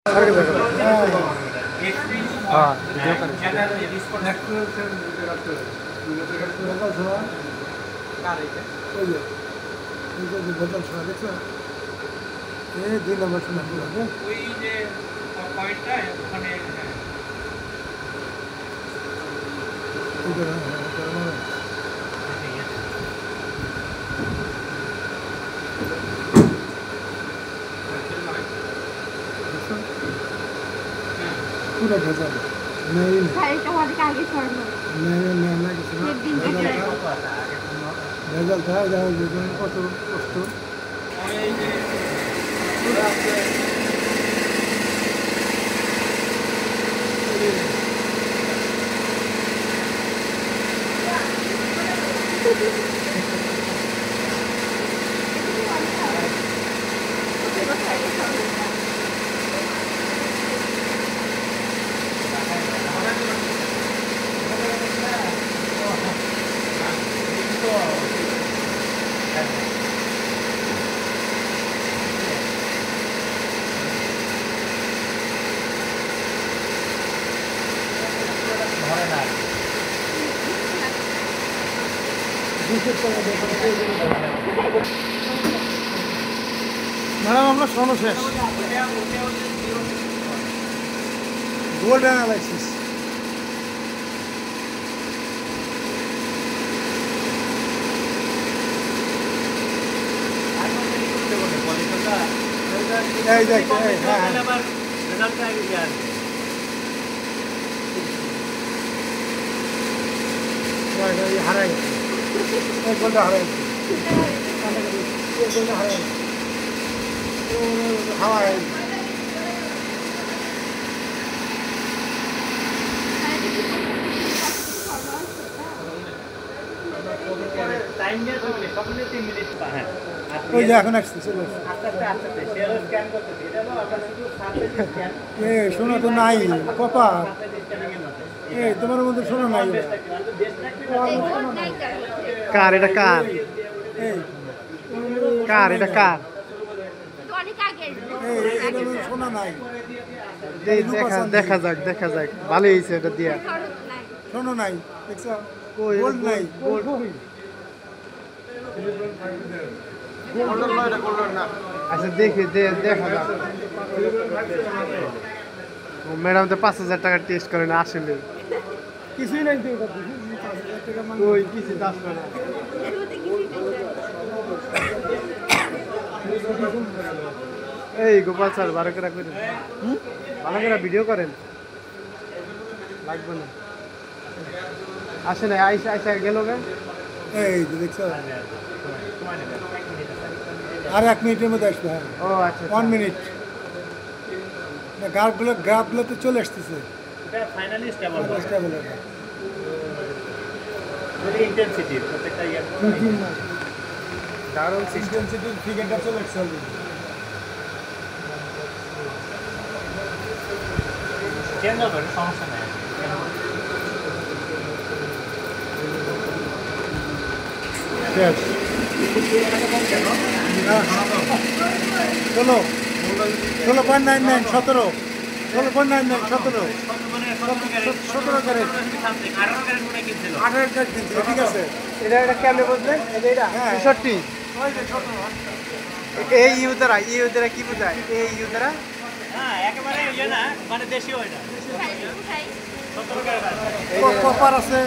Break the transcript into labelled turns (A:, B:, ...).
A: हाँ पूरा भेजा नहीं भेजल था कत कष्ट ম্যাডাম আমরা শোনো শেষ গোল্ড অ্যানালাইসিস এই দেখ হারাই গোলটা হারাই গোলটা হারাই হাওয়ায় ওই যে এখন আসছে চলে শোনা তো নাই কপা তোমার মধ্যে শোনা নাই কার এটা কার কার এটা কার শোনা নাই দেখা যাক ভালো হয়েছে এটা দিয়া শোনো নাই দেখছ গোল্ড নাই আচ্ছা দেখি দেখা যাক ম্যাডাম তো 5,000 টাকা টেস্ট করে না আসলে কিছুই নাই কিছু দাস না এই গোপাল স্যার ভালো করে ভিডিও করেন লাগবে না আসে না আইসা গেল এই দেখছো আর 1 মিনিটের মধ্যে আসবে ও আচ্ছা 1 মিনিট গ্রাফগুলো তো চলে আসতেছে এটা ফাইনালি স্টেবল ইন্টেন্সিটি প্রত্যেকটা ইয়ার কারণ ইন্টেন্সিটির ফিগারটা চলে আসছে চেঞ্জ হবে সমস্যা নাই চলো 16.99 17 ক্যারেট 18 ক্যারেট ঠিক আছে এটা কেমনে বুঝলেন এটা 63 এই ইউদারা কি বোঝায় এই ইউদারা একেবারে ইয়ে না মানে দেশীয় এটা 17 ক্যারেট কপার আছে